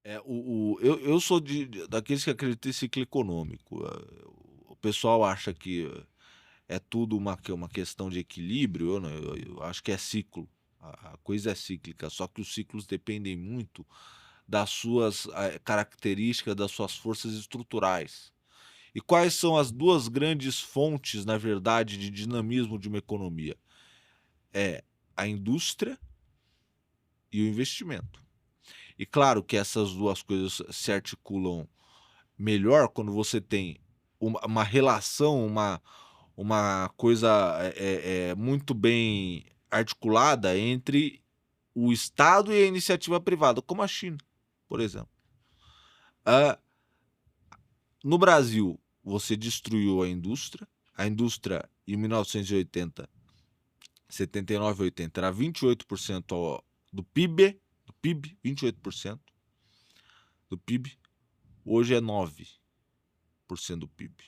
Eu sou daqueles que acreditam em ciclo econômico. O pessoal acha que é tudo uma questão de equilíbrio. Eu, não, eu acho que é ciclo. A coisa é cíclica, só que os ciclos dependem muito das suas características, das suas forças estruturais. E quais são as duas grandes fontes, na verdade, de dinamismo de uma economia? É a indústria e o investimento. E claro que essas duas coisas se articulam melhor quando você tem uma relação, uma coisa muito bem articulada entre o Estado e a iniciativa privada, como a China, por exemplo. Ah, no Brasil, você destruiu a indústria em 1980, 79, 80 era 28% do PIB, 28% do PIB, hoje é 9% do PIB.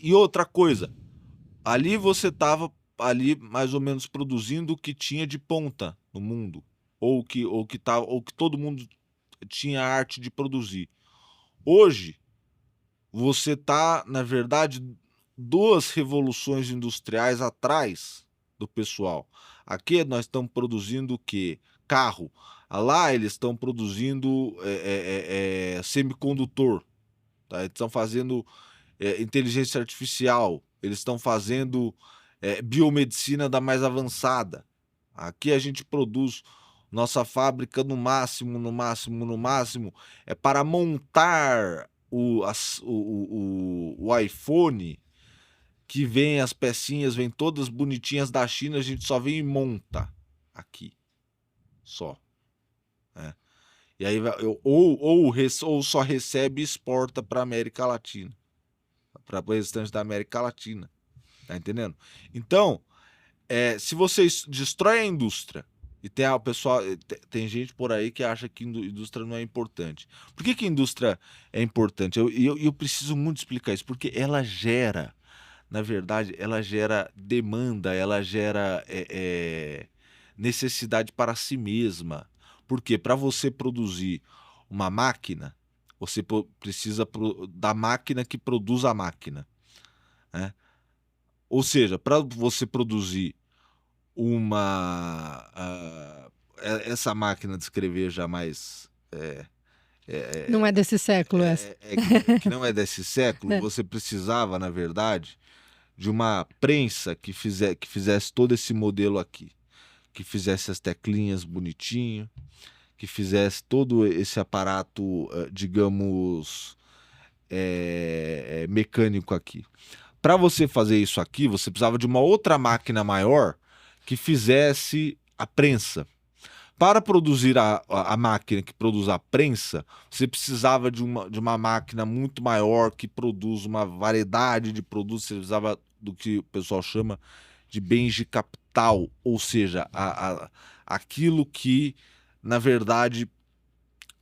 E outra coisa, ali você estava ali mais ou menos produzindo o que tinha de ponta no mundo, ou que todo mundo tinha a arte de produzir. Hoje você está, na verdade, duas revoluções industriais atrás do pessoal. Aqui nós estamos produzindo o quê? Carro. Lá eles estão produzindo semicondutor. Tá? Eles estão fazendo inteligência artificial. Eles estão fazendo biomedicina da mais avançada. Aqui a gente produz nossa fábrica no máximo, no máximo, no máximo é para montar o iPhone, que vem as pecinhas, vem todas bonitinhas da China, a gente só vem e monta aqui, só. Né? E aí ou só recebe e exporta para a América Latina, para o restante da América Latina, tá entendendo? Então, se você destrói a indústria, e tem a pessoal, tem gente por aí que acha que indústria não é importante. Por que a indústria é importante? Eu preciso muito explicar isso, porque ela gera, na verdade, ela gera demanda, ela gera necessidade para si mesma. Por quê? Para você produzir uma máquina, você precisa da máquina que produz a máquina. Né? Ou seja, para você produzir essa máquina de escrever jamais Não é desse século essa. que não é desse século, você precisava, na verdade, de uma prensa que fizesse todo esse modelo aqui, que fizesse as teclinhas bonitinho, que fizesse todo esse aparato, digamos, mecânico aqui. Para você fazer isso aqui, você precisava de uma outra máquina maior que fizesse a prensa. Para produzir a máquina que produz a prensa, você precisava de uma máquina muito maior que produz uma variedade de produtos. Você precisava do que o pessoal chama de bens de capital, ou seja, aquilo que, na verdade,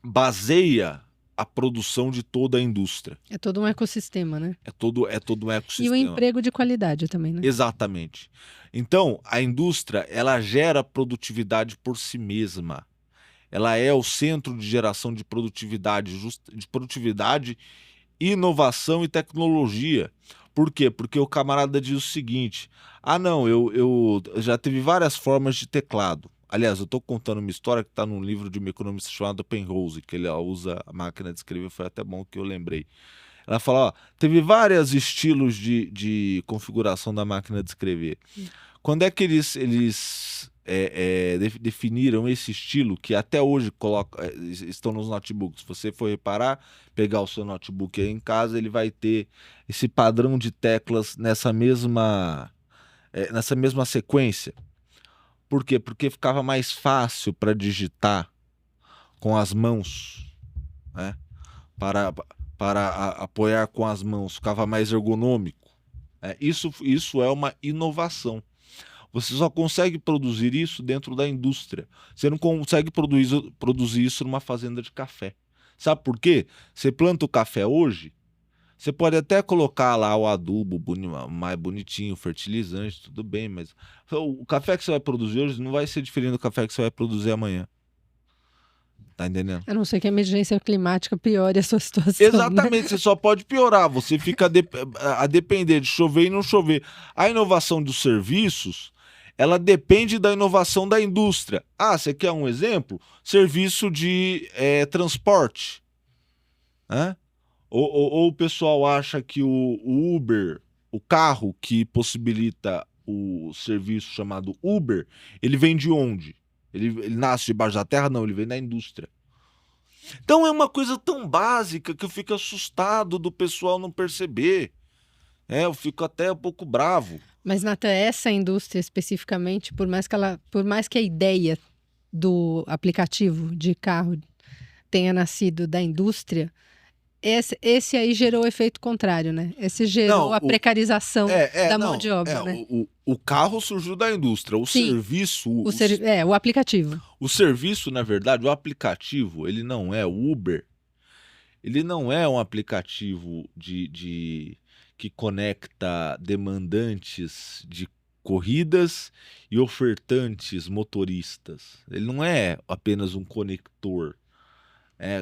baseia a produção de toda a indústria. É todo um ecossistema, né? É todo um E o ecossistema. emprego de qualidade também, né? Exatamente. Então, a indústria, ela gera produtividade por si mesma. Ela é o centro de geração de produtividade, inovação e tecnologia. Por quê? Porque o camarada diz o seguinte: ah, não, eu já teve várias formas de teclado. Aliás, eu estou contando uma história que está num livro de um economista chamado Penrose, que ele usa a máquina de escrever, foi até bom que eu lembrei. Ela fala, ó, teve vários estilos de configuração da máquina de escrever. Quando é que eles definiram esse estilo que até hoje estão nos notebooks? Se você for reparar, pegar o seu notebook aí em casa, ele vai ter esse padrão de teclas nessa mesma sequência. Por quê? Porque ficava mais fácil para digitar com as mãos, né? Para, apoiar com as mãos, ficava mais ergonômico. Isso é uma inovação. Você só consegue produzir isso dentro da indústria. Você não consegue produzir isso numa fazenda de café. Sabe por quê? Você planta o café hoje, você pode até colocar lá o adubo mais bonitinho, fertilizante, tudo bem, mas o café que você vai produzir hoje não vai ser diferente do café que você vai produzir amanhã. Tá entendendo? A não ser que a emergência climática piore a sua situação. Exatamente, né? você só pode piorar. Você fica a depender de chover e não chover. A inovação dos serviços, ela depende da inovação da indústria. Ah, você quer um exemplo? Serviço de transporte. Né? Ou o pessoal acha que o Uber, o carro que possibilita o serviço chamado Uber, ele vem de onde? Ele nasce debaixo da terra? Não, ele vem da indústria. Então é uma coisa tão básica que eu fico assustado do pessoal não perceber. Eu fico até um pouco bravo. Mas, Nathan, essa indústria especificamente, por mais que a ideia do aplicativo de carro tenha nascido da indústria, esse aí gerou o efeito contrário, né? Esse gerou Não, a precarização da mão de obra, né? O carro surgiu da indústria, o Sim. serviço... O aplicativo. O serviço, na verdade, o aplicativo, ele não é o Uber, ele não é um aplicativo que conecta demandantes de corridas e ofertantes motoristas. Ele não é apenas um conector.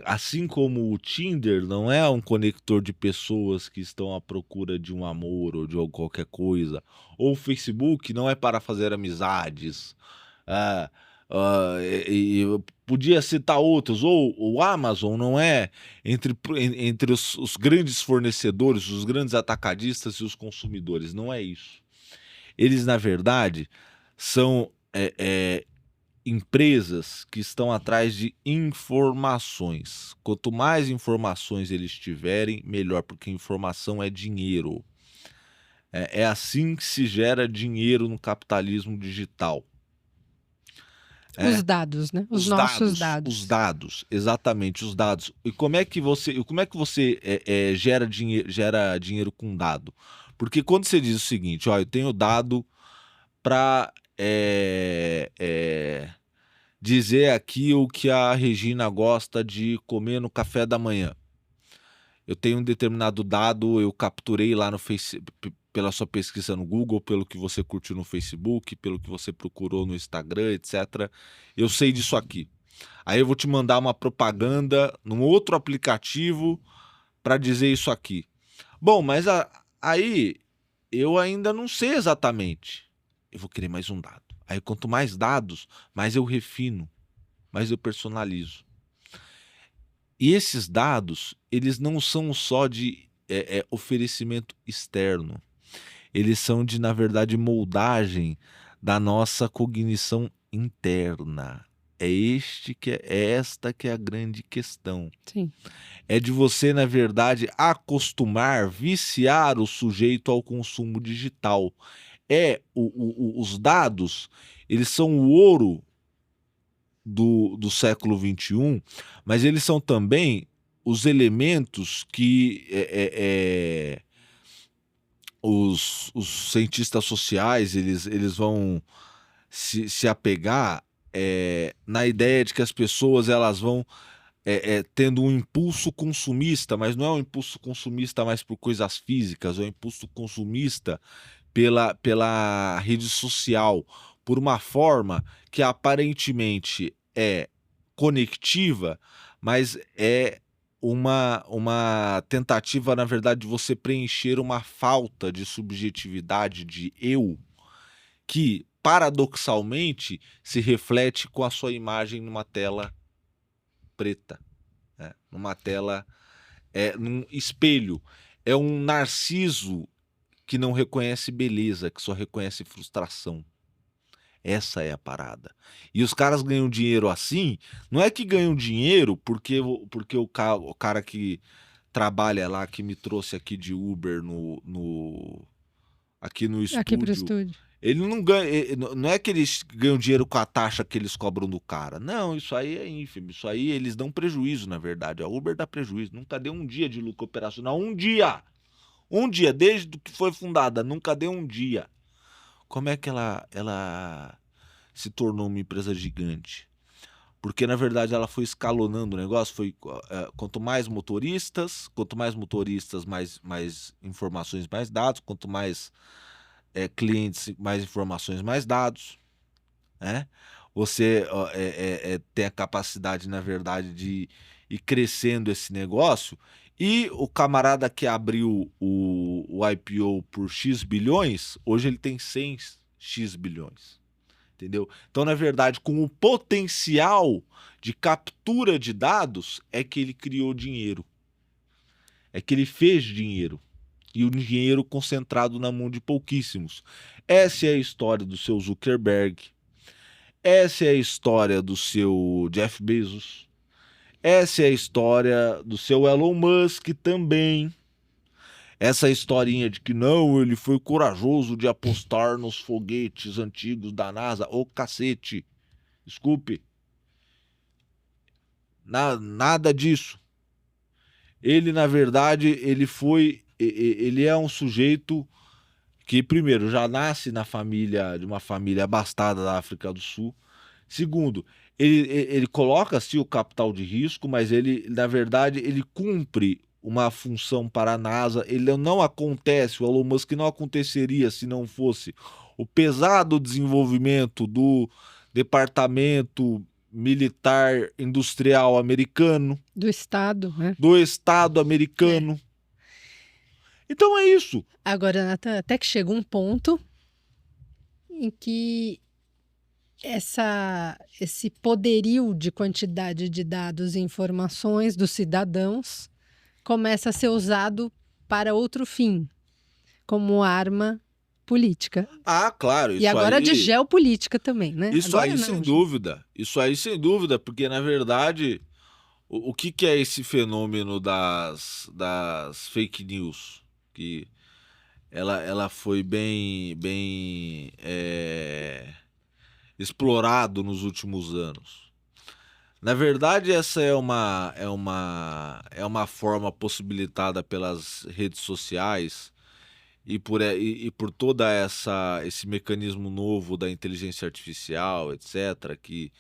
Assim como o Tinder não é um conector de pessoas que estão à procura de um amor ou de qualquer coisa, ou o Facebook não é para fazer amizades, e eu podia citar outros, ou o Amazon não é entre os grandes fornecedores, os grandes atacadistas e os consumidores, não é isso. Eles, na verdade, são empresas que estão atrás de informações. Quanto mais informações eles tiverem, melhor, porque informação é dinheiro. É assim que se gera dinheiro no capitalismo digital. Os dados, né? Os nossos dados. Os dados, exatamente, os dados. E como é que você gera dinheiro com dado? Porque quando você diz o seguinte, ó, eu tenho dado para dizer aqui o que a Regina gosta de comer no café da manhã. Eu tenho um determinado dado, eu capturei lá no Facebook, pela sua pesquisa no Google, pelo que você curtiu no Facebook, pelo que você procurou no Instagram, etc. Eu sei disso aqui. Aí eu vou te mandar uma propaganda num outro aplicativo para dizer isso aqui. Bom, mas aí eu ainda não sei exatamente. Eu vou querer mais um dado. Aí quanto mais dados, mais eu refino, mais eu personalizo. E esses dados, eles não são só de oferecimento externo. Eles são de, na verdade, moldagem da nossa cognição interna. É esta que é a grande questão. Sim. É de você, na verdade, acostumar, viciar o sujeito ao consumo digital. Os dados, eles são o ouro do século XXI, mas eles são também os elementos que os cientistas sociais eles vão se apegar na ideia de que as pessoas elas vão tendo um impulso consumista, mas não é um impulso consumista mais por coisas físicas, é um impulso consumista pela rede social, por uma forma que aparentemente é conectiva, mas é uma tentativa, na verdade, de você preencher uma falta de subjetividade de eu, que paradoxalmente se reflete com a sua imagem numa tela preta, numa tela, num espelho. É um narciso que não reconhece beleza, que só reconhece frustração. Essa é a parada. E os caras ganham dinheiro assim, não é que ganham dinheiro porque o cara que trabalha lá, que me trouxe aqui de Uber aqui no Aqui pro estúdio, estúdio. ele não ganha, não é que eles ganham dinheiro com a taxa que eles cobram do cara. Não, isso aí é ínfimo. Isso aí eles dão prejuízo, na verdade. A Uber dá prejuízo. Nunca deu um dia de lucro operacional. Um dia! Um dia, desde que foi fundada, nunca deu um dia. Como é que ela se tornou uma empresa gigante? Porque, na verdade, ela foi escalonando o negócio. Quanto mais motoristas, mais informações, mais dados. Quanto mais clientes, mais informações, mais dados. Né? você tem a capacidade, na verdade, de ir crescendo esse negócio, e o camarada que abriu o IPO por X bilhões, hoje ele tem 100 X bilhões, entendeu? Então, na verdade, com o potencial de captura de dados, é que ele criou dinheiro, é que ele fez dinheiro. E o dinheiro concentrado na mão de pouquíssimos. Essa é a história do seu Zuckerberg, essa é a história do seu Jeff Bezos, essa é a história do seu Elon Musk também. Essa historinha de que não, ele foi corajoso de apostar nos foguetes antigos da NASA. Ô cacete, desculpe, nada disso. Ele, na verdade, ele é um sujeito que, primeiro, já nasce de uma família abastada da África do Sul. Segundo, ele coloca sim o capital de risco, mas ele, na verdade, ele cumpre uma função para a NASA. Ele não acontece, o Elon Musk não aconteceria se não fosse o pesado desenvolvimento do departamento militar industrial americano, Do Estado, né? do Estado americano. Então é isso. Agora, Nathan, até que chega um ponto em que esse poderio de quantidade de dados e informações dos cidadãos começa a ser usado para outro fim, como arma política. Ah, claro. E agora de geopolítica também, né? Isso agora aí, não, sem gente. dúvida. Isso aí, sem dúvida, porque, na verdade, o que é esse fenômeno das fake news? Que ela foi bem explorado nos últimos anos. Na verdade, essa é uma forma possibilitada pelas redes sociais e por toda esse mecanismo novo da inteligência artificial, etc., que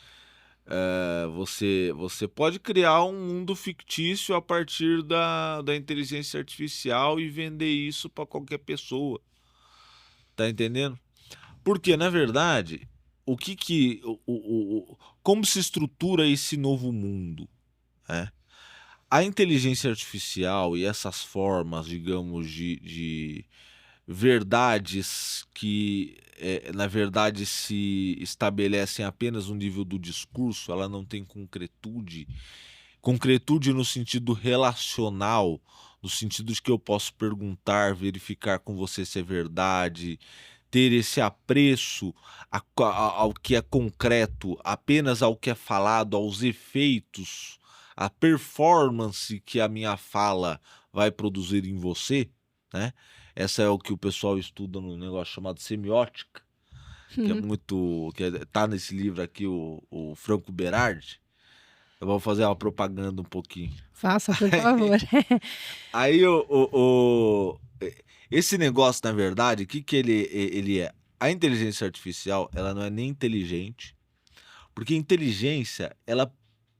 você pode criar um mundo fictício a partir da inteligência artificial e vender isso para qualquer pessoa. Tá entendendo? Porque, na verdade, como se estrutura esse novo mundo, né? A inteligência artificial e essas formas, digamos, de verdades que, na verdade, se estabelecem apenas no nível do discurso, ela não tem concretude no sentido relacional, no sentido de que eu posso perguntar, verificar com você se é verdade, ter esse apreço ao que é concreto, apenas ao que é falado, aos efeitos, a performance que a minha fala vai produzir em você, né? Essa é o que o pessoal estuda no negócio chamado semiótica, que é muito, tá nesse livro aqui, o Franco Berardi. Eu vou fazer uma propaganda um pouquinho. Faça, por favor. Aí esse negócio, na verdade, o que ele é? A inteligência artificial, ela não é nem inteligente, porque inteligência, ela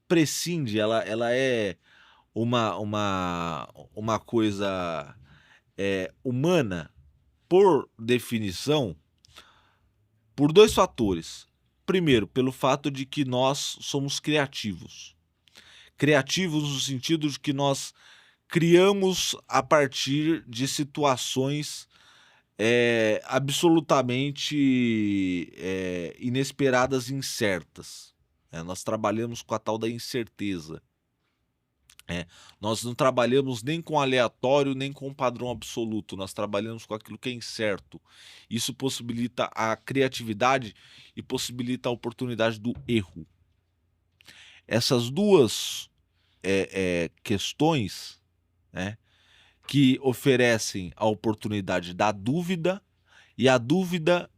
prescinde, ela é uma coisa humana, por definição, por dois fatores. Primeiro, pelo fato de que nós somos criativos. Criativos no sentido de que nós criamos a partir de situações absolutamente inesperadas e incertas. Nós trabalhamos com a tal da incerteza. Nós não trabalhamos nem com aleatório, nem com padrão absoluto. Nós trabalhamos com aquilo que é incerto. Isso possibilita a criatividade e possibilita a oportunidade do erro. Essas duas questões, né, que oferecem a oportunidade da dúvida, e a dúvida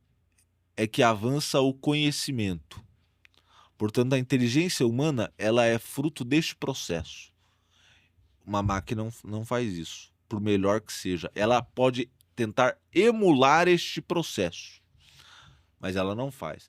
é que avança o conhecimento. Portanto, a inteligência humana, ela é fruto deste processo. Uma máquina não faz isso, por melhor que seja. Ela pode tentar emular este processo, mas ela não faz.